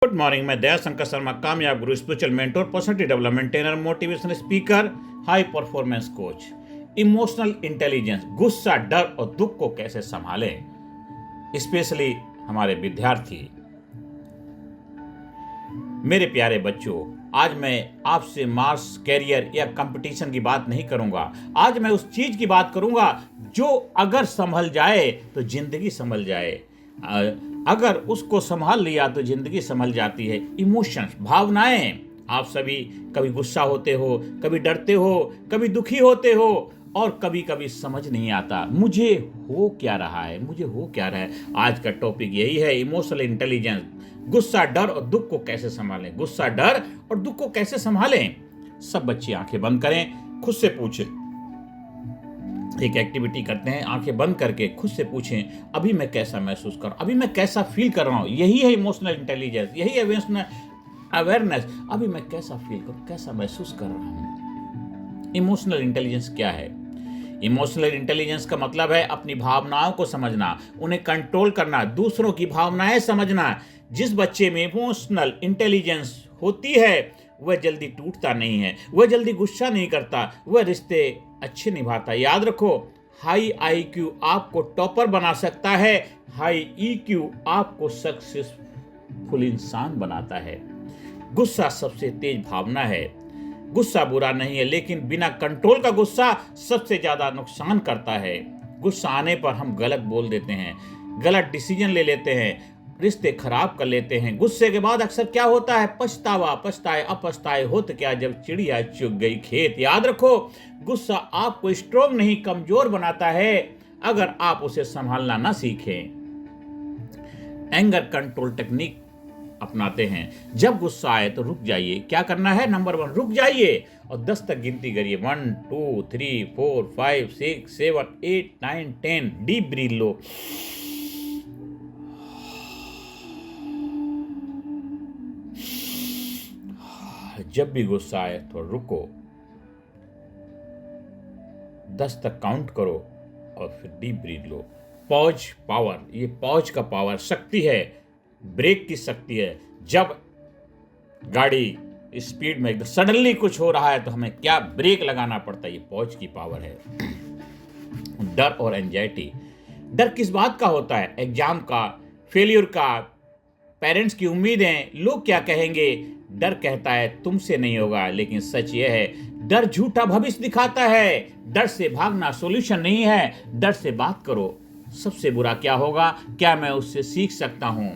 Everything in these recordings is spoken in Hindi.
Good morning. मैं दया शंकर शर्मा, कामयाब गुरु, spiritual mentor, personality development trainer, motivational speaker, high performance coach. Emotional intelligence, गुस्सा, डर और दुख को कैसे संभालें, स्पेशली हमारे विद्यार्थी। मेरे प्यारे बच्चों, आज मैं आपसे मार्क्स, कैरियर या कंपटीशन की बात नहीं करूंगा। आज मैं उस चीज की बात करूंगा जो अगर संभल जाए तो जिंदगी संभल जाए। अगर उसको संभाल लिया तो जिंदगी संभल जाती है। इमोशंस, भावनाएं। आप सभी कभी गुस्सा होते हो, कभी डरते हो, कभी दुखी होते हो और कभी कभी समझ नहीं आता मुझे हो क्या रहा है, मुझे हो क्या रहा है। आज का टॉपिक यही है, इमोशनल इंटेलिजेंस। गुस्सा, डर और दुख को कैसे संभालें, गुस्सा, डर और दुख को कैसे संभालें। सब बच्चे आंखें बंद करें, खुद से पूछें। एक एक्टिविटी करते हैं, आंखें बंद करके खुद से पूछें, अभी मैं कैसा महसूस कर रहा हूं, अभी मैं कैसा फील कर रहा हूं। यही है इमोशनल इंटेलिजेंस, यही है इमोशनल अवेयरनेस। अभी मैं कैसा फील करूं, कैसा महसूस कर रहा हूं। इमोशनल इंटेलिजेंस क्या है? इमोशनल इंटेलिजेंस का मतलब है अपनी भावनाओं को समझना, उन्हें कंट्रोल करना, दूसरों की भावनाएं समझना। जिस बच्चे में इमोशनल इंटेलिजेंस होती है वह जल्दी टूटता नहीं है, वह जल्दी गुस्सा नहीं करता, वह रिश्ते अच्छे निभाता। याद रखो, हाई आईक्यू आपको टॉपर बना सकता है, हाई ईक्यू आपको सक्सेसफुल इंसान बनाता है। गुस्सा सबसे तेज भावना है। गुस्सा बुरा नहीं है, लेकिन बिना कंट्रोल का गुस्सा सबसे ज्यादा नुकसान करता है। गुस्सा आने पर हम गलत बोल देते हैं, गलत डिसीजन ले लेते हैं, रिश्ते खराब कर लेते हैं। गुस्से के बाद अक्सर क्या होता है? पछतावा, पछताए अब पछताए होत क्या जब चिड़िया चुग गई खेत। याद रखो, गुस्सा आपको स्ट्रोंग नहीं कमजोर बनाता है अगर आप उसे संभालना ना सीखें। एंगर कंट्रोल टेक्निक अपनाते हैं। जब गुस्सा आए तो रुक जाइए। क्या करना है? नंबर 1, रुक जाइए और 10 तक गिनती करिए। 1 2 3 4 5 6 7 8 9 10। डीप ब्रीथ लो। जब भी गुस्सा आए तो रुको, 10 तक काउंट करो और फिर डीप ब्रीथ लो। पॉज पावर, ये पॉज का पावर शक्ति है, ब्रेक की शक्ति है। जब गाड़ी स्पीड में एकदम सडनली कुछ हो रहा है तो हमें क्या ब्रेक लगाना पड़ता है, ये पॉज की पावर है। डर और एंजाइटी। डर किस बात का होता है? एग्जाम का, फेलियर का, पेरेंट्स की उम्मीदें, लोग क्या कहेंगे। डर कहता है तुमसे नहीं होगा, लेकिन सच यह है डर झूठा भविष्य दिखाता है। डर से भागना सॉल्यूशन नहीं है, डर से बात करो। सबसे बुरा क्या होगा? क्या मैं उससे सीख सकता हूं?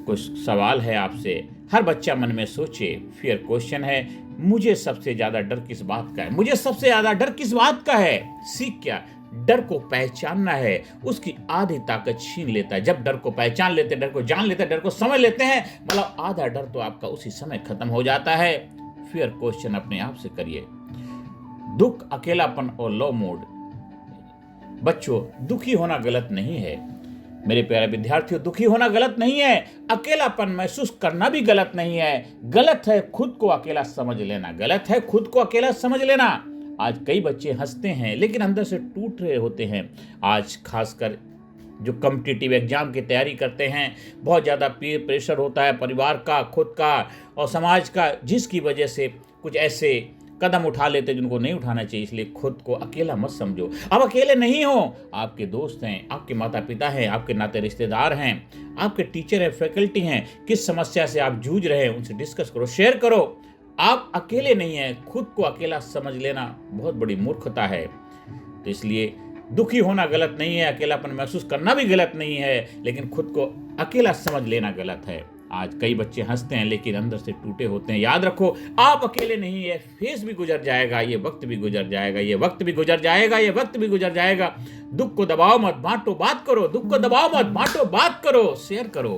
कुछ सवाल है आपसे, हर बच्चा मन में सोचे। फियर क्वेश्चन है, मुझे सबसे ज्यादा डर किस बात का है? मुझे सबसे ज्यादा डर किस बात का है? सीख क्या? डर को पहचानना है, उसकी आधी ताकत छीन लेता है। जब डर को पहचान लेते हैं, डर को जान लेते हैं, डर को समझ लेते हैं, मतलब आधा डर तो आपका उसी समय खत्म हो जाता है। फियर क्वेश्चन अपने आप से करिए। दुख, अकेलापन और लो मूड। बच्चों, दुखी होना गलत नहीं है। मेरे प्यारे विद्यार्थियों, दुखी होना गलत नहीं है, अकेलापन महसूस करना भी गलत नहीं है। गलत है खुद को अकेला समझ लेना, गलत है खुद को अकेला समझ लेना। आज कई बच्चे हंसते हैं लेकिन अंदर से टूट रहे होते हैं। आज खासकर जो कॉम्पिटिटिव एग्जाम की तैयारी करते हैं, बहुत ज़्यादा पीयर प्रेशर होता है, परिवार का, खुद का और समाज का, जिसकी वजह से कुछ ऐसे कदम उठा लेते हैं जिनको नहीं उठाना चाहिए। इसलिए खुद को अकेला मत समझो। आप अकेले नहीं हो, आपके दोस्त हैं, आपके माता पिता हैं, आपके नाते रिश्तेदार हैं, आपके टीचर हैं, फैकल्टी हैं। किस समस्या से आप जूझ रहे हैं उनसे डिस्कस करो, शेयर करो। आप अकेले नहीं हैं। खुद को अकेला समझ लेना बहुत बड़ी मूर्खता है। तो इसलिए दुखी होना गलत नहीं है, अकेलापन महसूस करना भी गलत नहीं है, लेकिन खुद को अकेला समझ लेना गलत है। आज कई बच्चे हंसते हैं लेकिन अंदर से टूटे होते हैं। याद रखो, आप अकेले नहीं है। फेस भी गुजर जाएगा, ये वक्त भी गुजर जाएगा, ये वक्त भी गुजर जाएगा, ये वक्त भी गुजर जाएगा। दुख को दबाओ मत, बांटो, बात करो। दुख को दबाओ मत, बांटो, बात करो, शेयर करो।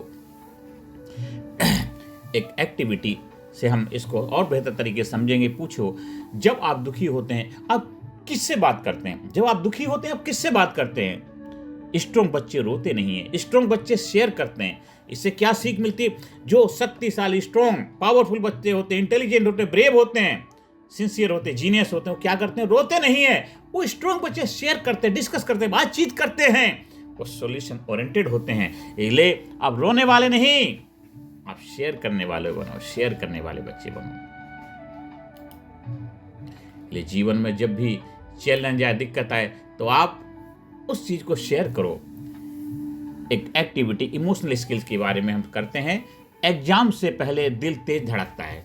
एक एक्टिविटी से हम इसको और बेहतर तरीके से समझेंगे। पूछो, जब आप दुखी होते हैं आप किससे बात करते हैं? जब आप दुखी होते हैं आप किससे बात करते हैं? स्ट्रॉन्ग बच्चे रोते नहीं हैं, स्ट्रॉन्ग बच्चे शेयर करते हैं। इससे क्या सीख मिलती है? जो शक्तिशाली, स्ट्रॉन्ग, पावरफुल बच्चे होते हैं, इंटेलिजेंट होते हैं, ब्रेव होते हैं, सिंसियर होते हैं, जीनियस होते हैं, वो क्या करते हैं? रोते नहीं है। वो स्ट्रॉन्ग बच्चे शेयर करते हैं, डिस्कस करते हैं, बातचीत करते हैं, वो सॉल्यूशन ओरिएंटेड होते हैं। इसलिए आप रोने वाले नहीं, आप शेयर करने वाले बनो, शेयर करने वाले बच्चे बनो। इसलिए जीवन में जब भी चैलेंज आए, दिक्कत आए, तो आप उस चीज को शेयर करो। एक एक्टिविटी इमोशनल स्किल्स के बारे में हम करते हैं। एग्जाम से पहले दिल तेज धड़कता है।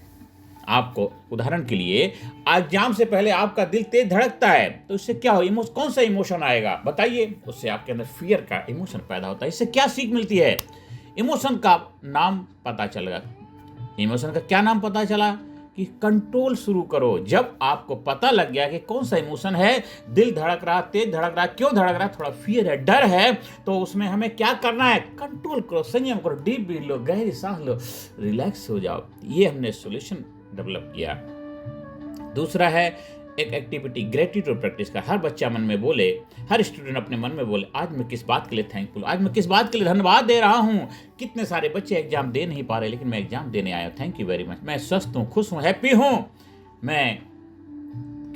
आपको उदाहरण के लिए, एग्जाम से पहले आपका दिल तेज धड़कता है, तो इससे क्या हो, कौन सा इमोशन आएगा बताइए? उससे आपके अंदर फियर का इमोशन पैदा होता है। इससे क्या सीख मिलती है? इमोशन का नाम पता चलेगा। इमोशन का क्या नाम पता चला? कि कंट्रोल शुरू करो। जब आपको पता लग गया कि कौन सा इमोशन है, दिल धड़क रहा, तेज धड़क रहा, क्यों धड़क रहा, थोड़ा फियर है, डर है, तो उसमें हमें क्या करना है? कंट्रोल करो, संयम करो, डीप ब्रीथ लो, गहरी सांस लो, रिलैक्स हो जाओ। ये हमने सॉल्यूशन डेवलप किया। दूसरा है एक एक्टिविटी ग्रेटिट्यूड प्रैक्टिस का। हर बच्चा मन में बोले, हर स्टूडेंट अपने मन में बोले, आज मैं किस बात के लिए थैंकफुल, आज मैं किस बात के लिए धन्यवाद दे रहा हूँ। कितने सारे बच्चे एग्जाम दे नहीं पा रहे, लेकिन मैं एग्जाम देने आया हूँ, थैंक यू वेरी मच। मैं स्वस्थ हूँ, खुश हूँ, हैप्पी हूँ, मैं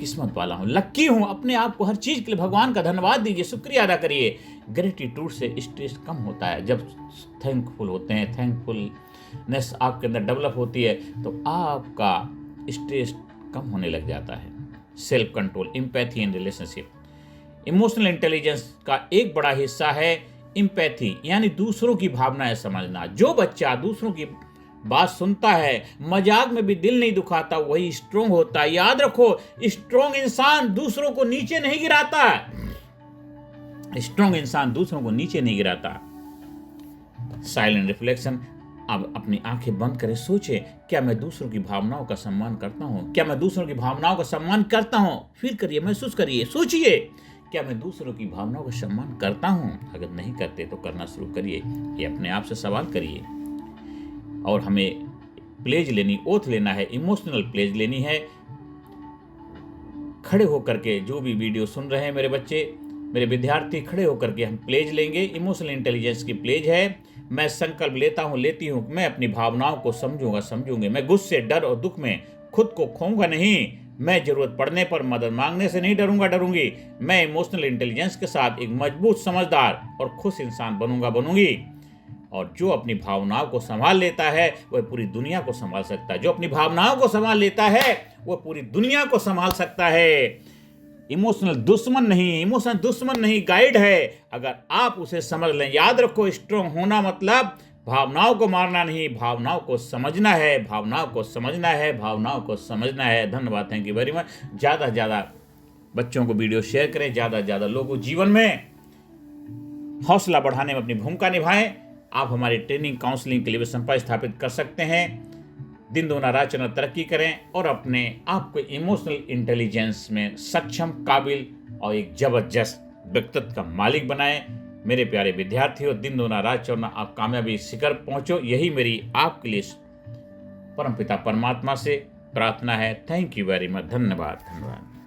किस्मत वाला हूँ, लक्की हूँ। अपने आप को हर चीज के लिए भगवान का धन्यवाद दीजिए, शुक्रिया अदा करिए। ग्रेटिट्यूड से स्ट्रेस कम होता है। जब थैंकफुल होते हैं, थैंकफुलनेस आपके अंदर डेवलप होती है, तो आपका स्ट्रेस कम होने लग जाता है। Self control, empathy and relationship. Emotional intelligence का एक बड़ा हिस्सा है एम्पैथी, यानी दूसरों की भावनाएं समझना। जो बच्चा दूसरों की बात सुनता है, मजाक में भी दिल नहीं दुखाता, वही स्ट्रोंग होता है। याद रखो, स्ट्रोंग इंसान दूसरों को नीचे नहीं गिराता। स्ट्रोंग इंसान दूसरों को नीचे नहीं गिराता। Silent reflection. अब अपनी आंखें बंद करें, सोचें, क्या मैं दूसरों की भावनाओं का सम्मान करता हूं? क्या मैं दूसरों की भावनाओं का सम्मान करता हूं? फील करिए, महसूस करिए, सोचिए, क्या मैं दूसरों की भावनाओं का सम्मान करता हूं? अगर नहीं करते तो करना शुरू करिए। ये अपने आप से सवाल करिए। और हमें प्लेज लेनी, ओथ लेना है, इमोशनल प्लेज लेनी है। खड़े होकर के, जो भी वीडियो सुन रहे हैं मेरे बच्चे, मेरे विद्यार्थी, खड़े होकर के हम प्लेज लेंगे। इमोशनल इंटेलिजेंस की प्लेज है। मैं संकल्प लेता हूं, लेती हूं, मैं अपनी भावनाओं को समझूंगा, समझूंगी। मैं गुस्से, डर और दुख में खुद को खोऊंगा नहीं। मैं जरूरत पड़ने पर मदद मांगने से नहीं डरूंगा, डरूंगी। मैं इमोशनल इंटेलिजेंस के साथ एक मजबूत, समझदार और खुश इंसान बनूंगा, बनूंगी। और जो अपनी भावनाओं को संभाल लेता है, वह पूरी दुनिया को संभाल सकता है। जो अपनी भावनाओं को संभाल लेता है, वह पूरी दुनिया को संभाल सकता है। इमोशनल दुश्मन नहीं, इमोशन दुश्मन नहीं, गाइड है। अगर आप उसे समझ लें, याद रखो, स्ट्रांग होना मतलब भावनाओं को मारना नहीं, भावनाओं को समझना है, भावनाओं को समझना है, भावनाओं को समझना है। धन्यवाद, थैंक यू वेरी मच। ज़्यादा से ज़्यादा बच्चों को वीडियो शेयर करें, ज़्यादा से ज़्यादा लोगों जीवन में हौसला बढ़ाने में अपनी भूमिका निभाएं। आप हमारी ट्रेनिंग, काउंसलिंग के लिए भी संपर्क स्थापित कर सकते हैं। दिन दोना रात चना तरक्की करें और अपने आप को इमोशनल इंटेलिजेंस में सक्षम, काबिल और एक जबरदस्त व्यक्तित्व का मालिक बनाएं। मेरे प्यारे विद्यार्थियों, दिन दोना रात चौना आप कामयाबी शिखर पहुंचो, यही मेरी आपके लिए परमपिता परमात्मा से प्रार्थना है। Thank you very much. धन्यवाद, धन्यवाद।